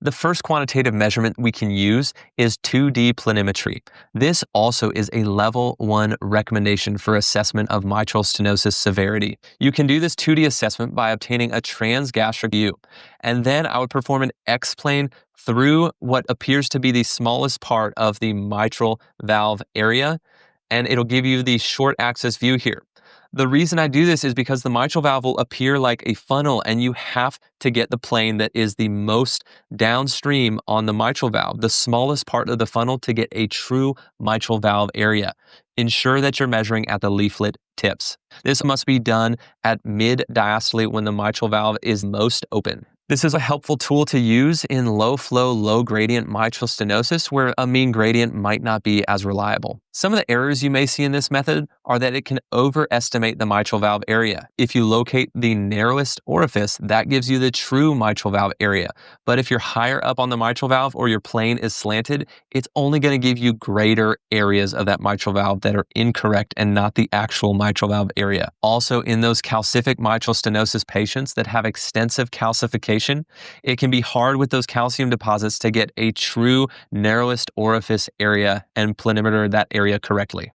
The first quantitative measurement we can use is 2D planimetry. This also is a level 1 recommendation for assessment of mitral stenosis severity. You can do this 2D assessment by obtaining a transgastric view, and then I would perform an XPlane through what appears to be the smallest part of the mitral valve area, and it'll give you the short axis view here. The reason I do this is because the mitral valve will appear like a funnel, and you have to get the plane that is the most downstream on the mitral valve, the smallest part of the funnel, to get a true mitral valve area. Ensure that you're measuring at the leaflet tips. This must be done at mid-diastole when the mitral valve is most open. This is a helpful tool to use in low flow, low gradient mitral stenosis where a mean gradient might not be as reliable. Some of the errors you may see in this method are that it can overestimate the mitral valve area. If you locate the narrowest orifice, that gives you the true mitral valve area. But if you're higher up on the mitral valve or your plane is slanted, it's only going to give you greater areas of that mitral valve that are incorrect and not the actual mitral valve area. Also, in those calcific mitral stenosis patients that have extensive calcification, it can be hard with those calcium deposits to get a true narrowest orifice area and planimeter that area correctly.